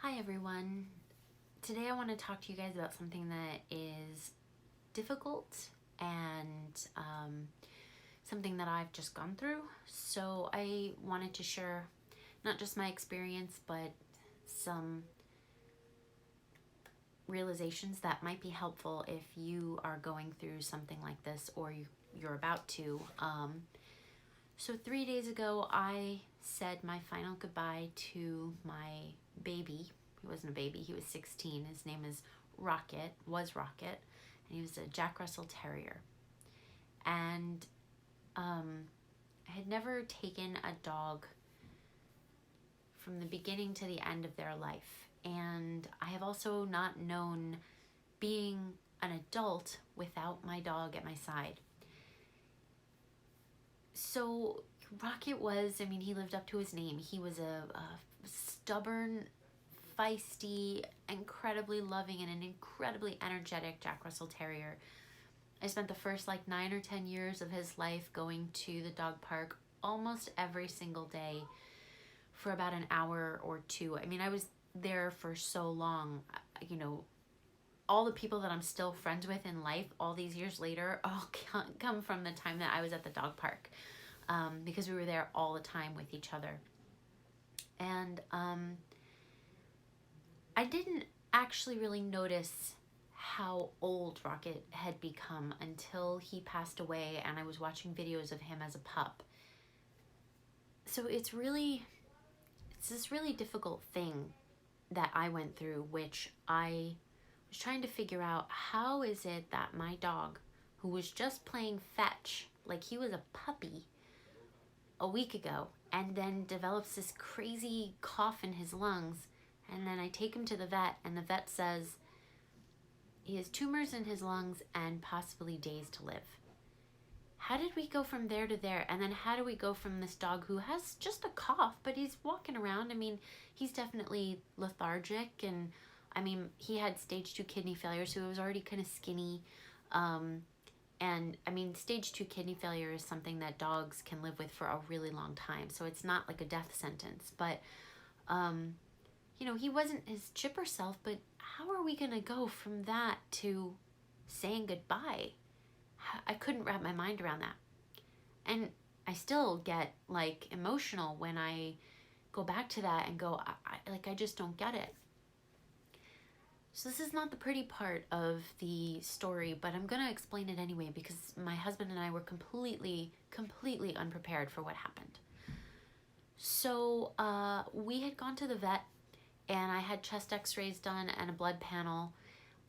Hi everyone. Today I want to talk to you guys about something that is difficult and something that I've just gone through. So I wanted to share not just my experience, but some realizations that might be helpful if you are going through something like this or you're about to. So 3 days ago, I said my final goodbye to my baby. He wasn't a baby, he was 16. His name is Rocket, and he was a Jack Russell Terrier. And I had never taken a dog from the beginning to the end of their life. And I have also not known being an adult without my dog at my side. So Rocket was, he lived up to his name. He was a stubborn, feisty, incredibly loving, and an incredibly energetic Jack Russell Terrier. I spent the first 9 or 10 years of his life going to the dog park almost every single day for about an hour or two. I was there for so long. All the people that I'm still friends with in life all these years later all come from the time that I was at the dog park, because we were there all the time with each other. And I didn't actually really notice how old Rocket had become until he passed away and I was watching videos of him as a pup. So it's this really difficult thing that I went through, which I was trying to figure out, how is it that my dog, who was just playing fetch like he was a puppy a week ago, and then develops this crazy cough in his lungs, and then I take him to the vet and the vet says he has tumors in his lungs and possibly days to live. How did we go from there to there? And then how do we go from this dog who has just a cough, but he's walking around? He's definitely lethargic, and he had stage 2 kidney failure, so he was already kind of skinny. Stage 2 kidney failure is something that dogs can live with for a really long time. So it's not like a death sentence, but, he wasn't his chipper self, but how are we going to go from that to saying goodbye? I couldn't wrap my mind around that. And I still get emotional when I go back to that and go, I just don't get it. So this is not the pretty part of the story, but I'm going to explain it anyway because my husband and I were completely unprepared for what happened. So we had gone to the vet and I had chest x-rays done and a blood panel.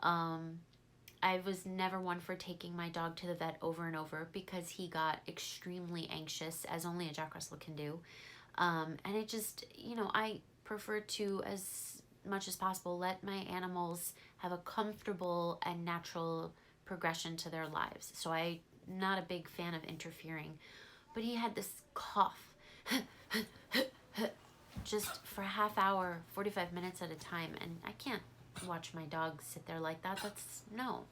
I was never one for taking my dog to the vet over and over because he got extremely anxious, as only a Jack Russell can do. And it just, I prefer to, as much as possible, let my animals have a comfortable and natural progression to their lives. So I'm not a big fan of interfering. But he had this cough just for a half hour, 45 minutes at a time, and I can't watch my dog sit there like that. That's no.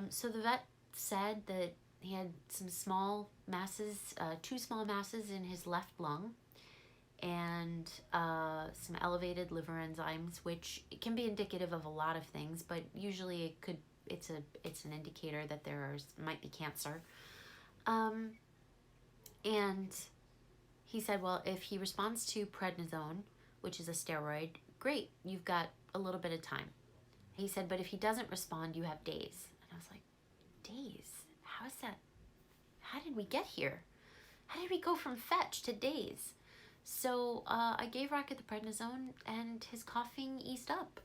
So the vet said that he had some small masses, 2 small masses in his left lung, and some elevated liver enzymes, which can be indicative of a lot of things, but usually it's an indicator that might be cancer. And he said, well, if he responds to prednisone, which is a steroid, great, you've got a little bit of time. He said, but if he doesn't respond, you have days. And I was like, days? How is that? How did we get here? How did we go from fetch to days? So I gave Rocket the prednisone and his coughing eased up.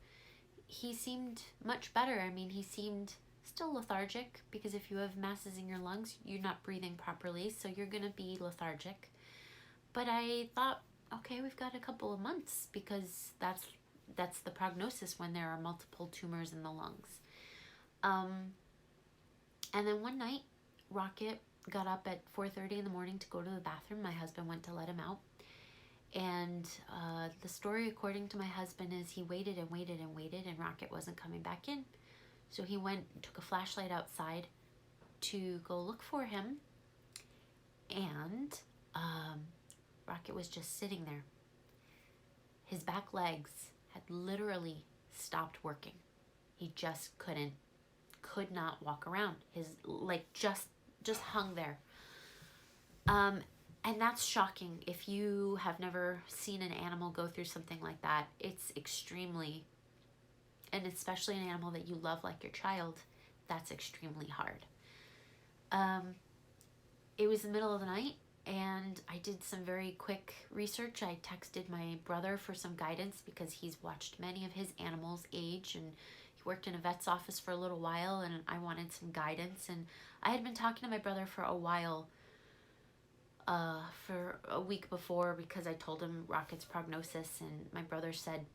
He seemed much better. He seemed still lethargic because if you have masses in your lungs, you're not breathing properly, so you're going to be lethargic. But I thought, okay, we've got a couple of months because that's the prognosis when there are multiple tumors in the lungs. And then one night, Rocket got up at 4:30 in the morning to go to the bathroom. My husband went to let him out. And the story, according to my husband, is he waited and waited and waited, and Rocket wasn't coming back in. So he went and took a flashlight outside to go look for him. And Rocket was just sitting there. His back legs had literally stopped working. He just could not walk around. His like just hung there. And that's shocking. If you have never seen an animal go through something like that, it's extremely, and especially an animal that you love like your child, that's extremely hard. It was the middle of the night, and I did some very quick research. I texted my brother for some guidance because he's watched many of his animals age, and he worked in a vet's office for a little while, and I wanted some guidance. And I had been talking to my brother for a while, for a week before, because I told him Rocket's prognosis, and my brother said,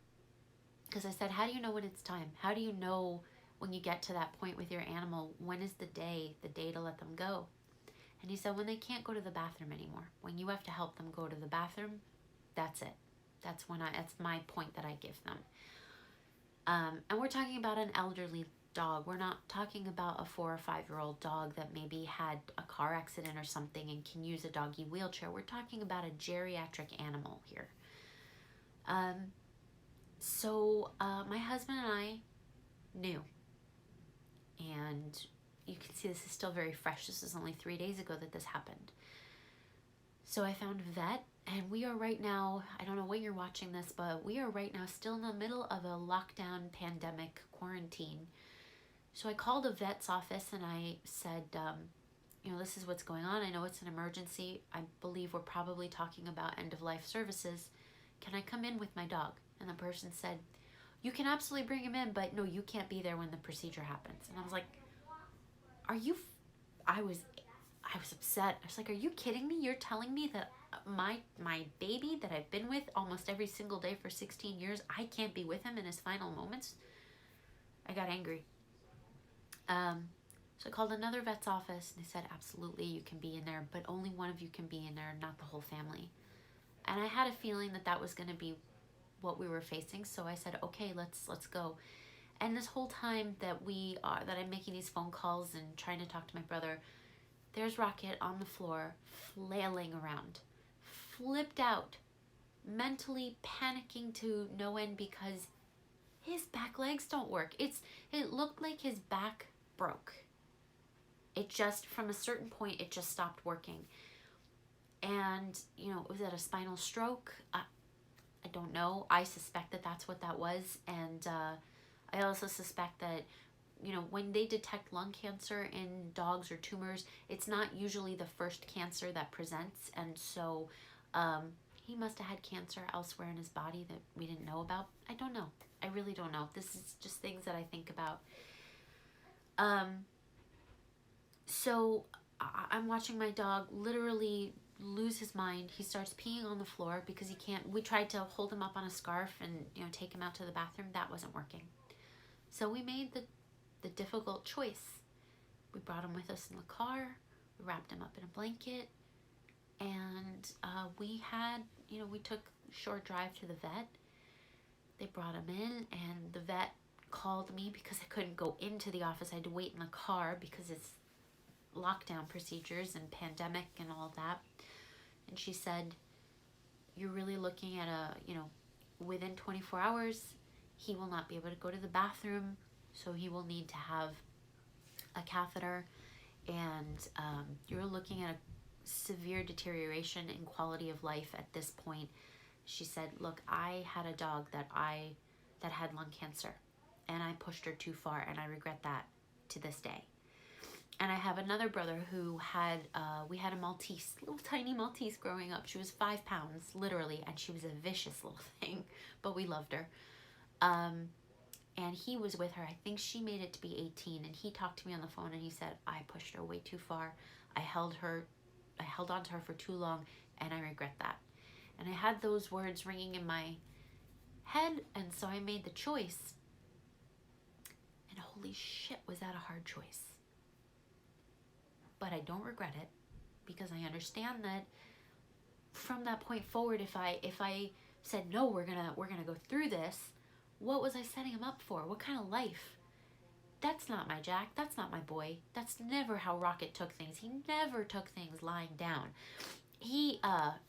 because I said, how do you know when it's time? How do you know when you get to that point with your animal, when is the day to let them go? And he said, when they can't go to the bathroom anymore, when you have to help them go to the bathroom, that's it. That's my point that I give them. And we're talking about an elderly dog. We're not talking about a 4 or 5 year old dog that maybe had a car accident or something and can use a doggy wheelchair. We're talking about a geriatric animal here. So my husband and I knew, and you can see this is still very fresh. This is only 3 days ago that this happened. So I found a vet, and we are right now, I don't know when you're watching this, but we are right now still in the middle of a lockdown pandemic quarantine. So I called a vet's office and I said, this is what's going on. I know it's an emergency. I believe we're probably talking about end-of-life services. Can I come in with my dog? And the person said, you can absolutely bring him in, but no, you can't be there when the procedure happens. And I was like, I was upset. I was like, are you kidding me? You're telling me that my baby that I've been with almost every single day for 16 years, I can't be with him in his final moments? I got angry. So I called another vet's office, and they said, absolutely, you can be in there, but only one of you can be in there, not the whole family. And I had a feeling that was going to be what we were facing. So I said, okay, let's go. And this whole time that I'm making these phone calls and trying to talk to my brother, there's Rocket on the floor, flailing around, flipped out, mentally panicking to no end because his back legs don't work. It looked like his back broke. It just, from a certain point, it just stopped working. And, was that a spinal stroke? I don't know. I suspect that that's what that was. And I also suspect that, when they detect lung cancer in dogs or tumors, it's not usually the first cancer that presents. And so he must have had cancer elsewhere in his body that we didn't know about. I don't know. I really don't know. This is just things that I think about. So I'm watching my dog literally lose his mind. He starts peeing on the floor because he can't. We tried to hold him up on a scarf and take him out to the bathroom. That wasn't working. So we made the difficult choice. We brought him with us in the car. We wrapped him up in a blanket, and we took a short drive to the vet. They brought him in, and the vet called me because I couldn't go into the office. I had to wait in the car because it's lockdown procedures and pandemic and all that. And she said, you're really looking at within 24 hours, he will not be able to go to the bathroom, so he will need to have a catheter, and you're looking at a severe deterioration in quality of life at this point. She said, look, I had a dog that had lung cancer, and I pushed her too far, and I regret that to this day. And I have another brother who we had a Maltese, little tiny Maltese growing up. She was 5 pounds, literally, and she was a vicious little thing, but we loved her. And he was with her. I think she made it to be 18, and he talked to me on the phone, and he said, I pushed her way too far. I held on to her for too long, and I regret that. And I had those words ringing in my head, and so I made the choice. And holy shit, was that a hard choice. But I don't regret it, because I understand that from that point forward, if I said, no, we're gonna go through this, what was I setting him up for? What kind of life? That's not my Jack. That's not my boy. That's never how Rocket took things. He never took things lying down. he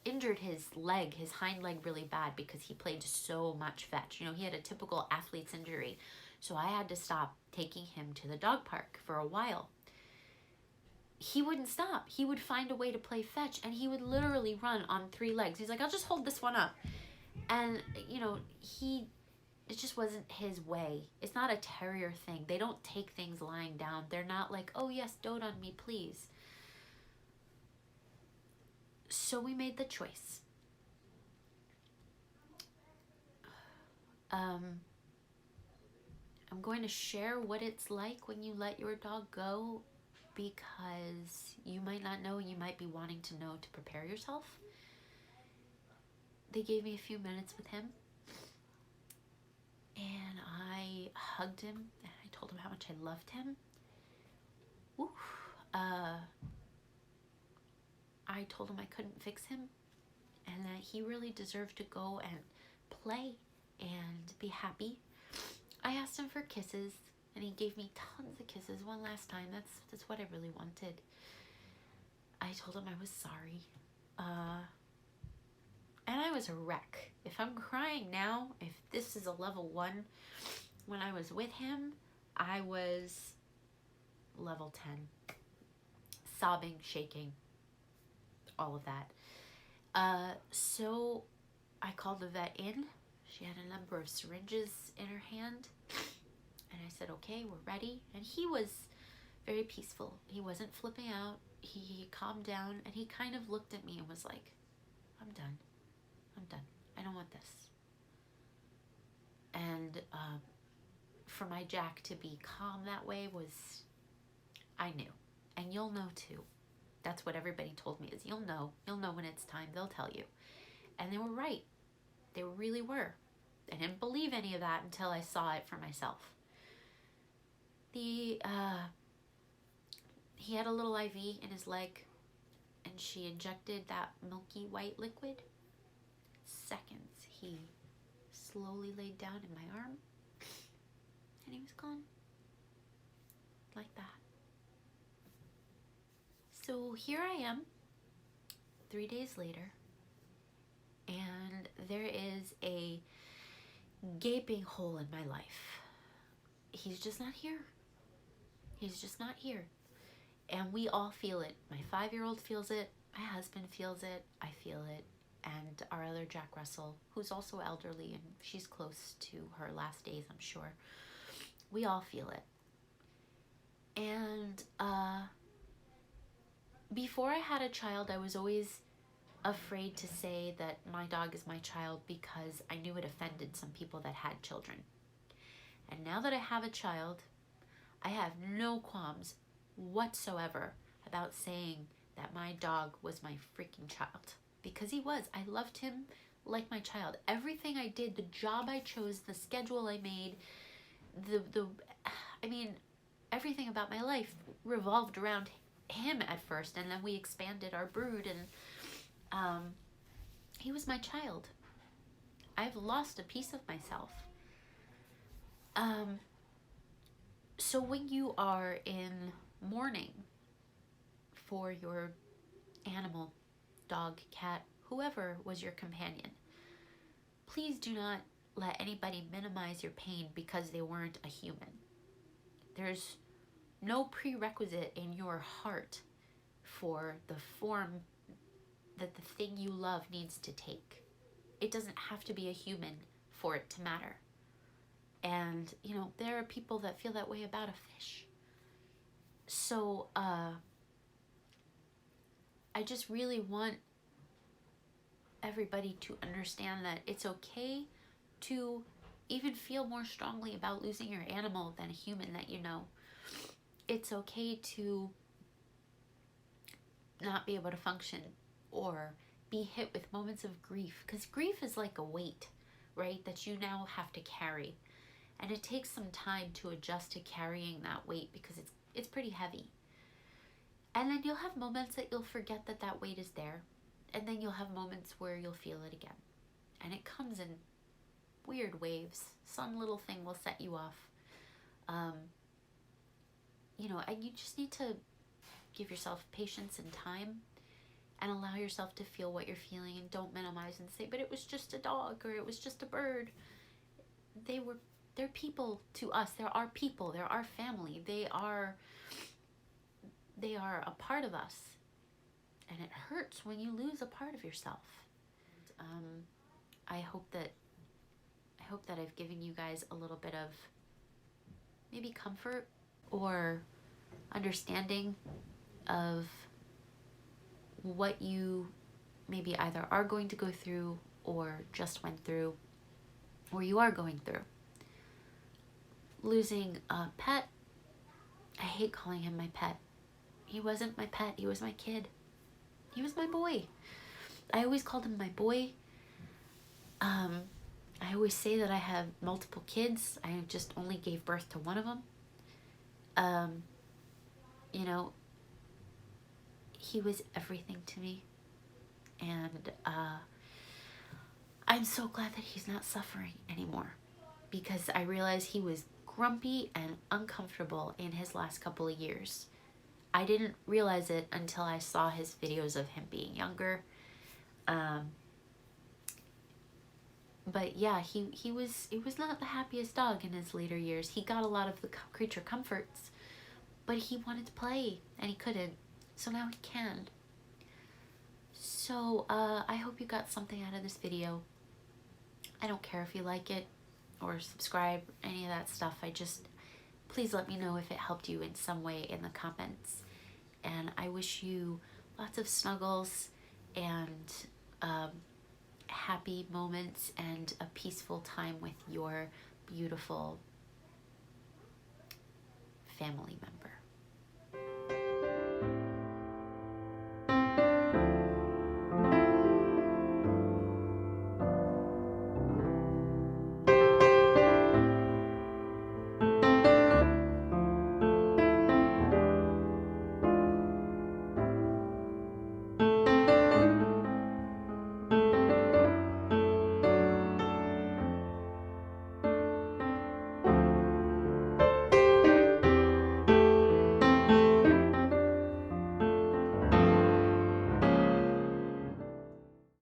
injured his leg, his hind leg, really bad because he played so much fetch. You know, he had a typical athlete's injury. So I had to stop taking him to the dog park for a while. He wouldn't stop. He would find a way to play fetch, and he would literally run on 3 legs. He's like, I'll just hold this one up. And, you know, it just wasn't his way. It's not a terrier thing. They don't take things lying down. They're not like, oh yes, dote on me, please. So we made the choice. I'm going to share what it's like when you let your dog go, because you might not know, you might be wanting to know to prepare yourself. They gave me a few minutes with him, and I hugged him, and I told him how much I loved him. Oof. I told him I couldn't fix him, and that he really deserved to go and play and be happy. I asked him for kisses, and he gave me tons of kisses one last time. That's what I really wanted. I told him I was sorry. And I was a wreck. If I'm crying now, if this is a level 1, when I was with him, I was level 10. Sobbing, shaking, all of that. So I called the vet in. She had a number of syringes in her hand. And I said, okay, we're ready. And he was very peaceful. He wasn't flipping out. He calmed down, and he kind of looked at me and was like, I'm done. I'm done. I don't want this. And for my Jack to be calm that way was, I knew. And you'll know too. That's what everybody told me, is you'll know when it's time, they'll tell you. And they were right. They really were. I didn't believe any of that until I saw it for myself. He had a little IV in his leg, and she injected that milky white liquid. Seconds, he slowly laid down in my arm, and he was gone. Like that. So here I am, 3 days later, and there is a gaping hole in my life. He's just not here. He's just not here. And we all feel it. My 5-year-old feels it. My husband feels it. I feel it. And our other Jack Russell, who's also elderly, and she's close to her last days, I'm sure. We all feel it. And before I had a child, I was always afraid to say that my dog is my child because I knew it offended some people that had children. And now that I have a child, I have no qualms whatsoever about saying that my dog was my freaking child, because he was. I loved him like my child. Everything I did, the job I chose, the schedule I made, everything about my life revolved around him at first, and then we expanded our brood, and he was my child. I've lost a piece of myself. So when you are in mourning for your animal, dog, cat, whoever was your companion, please do not let anybody minimize your pain because they weren't a human. There's no prerequisite in your heart for the form that the thing you love needs to take. It doesn't have to be a human for it to matter. And, there are people that feel that way about a fish. So, I just really want everybody to understand that it's okay to even feel more strongly about losing your animal than a human that you know. It's okay to not be able to function or be hit with moments of grief, because grief is like a weight, right, that you now have to carry. And it takes some time to adjust to carrying that weight because it's pretty heavy. And then you'll have moments that you'll forget that weight is there. And then you'll have moments where you'll feel it again. And it comes in weird waves. Some little thing will set you off. And you just need to give yourself patience and time. and allow yourself to feel what you're feeling, and don't minimize and say, but it was just a dog or it was just a bird. They're people to us. They're our people. They're our family. They are a part of us. And it hurts when you lose a part of yourself. I hope that I've given you guys a little bit of maybe comfort or understanding of what you maybe either are going to go through or just went through or you are going through. Losing a pet, I hate calling him my pet. He wasn't my pet, he was my kid. He was my boy. I always called him my boy. I always say that I have multiple kids. I just only gave birth to one of them. You know, he was everything to me. And I'm so glad that he's not suffering anymore, because I realized he was grumpy and uncomfortable in his last couple of years. I didn't realize it until I saw his videos of him being younger. But yeah, he was not the happiest dog in his later years. He got a lot of the creature comforts, but he wanted to play and he couldn't. So now he can. So I hope you got something out of this video. I don't care if you like it or subscribe, any of that stuff. Please let me know if it helped you in some way in the comments. And I wish you lots of snuggles and happy moments and a peaceful time with your beautiful family member.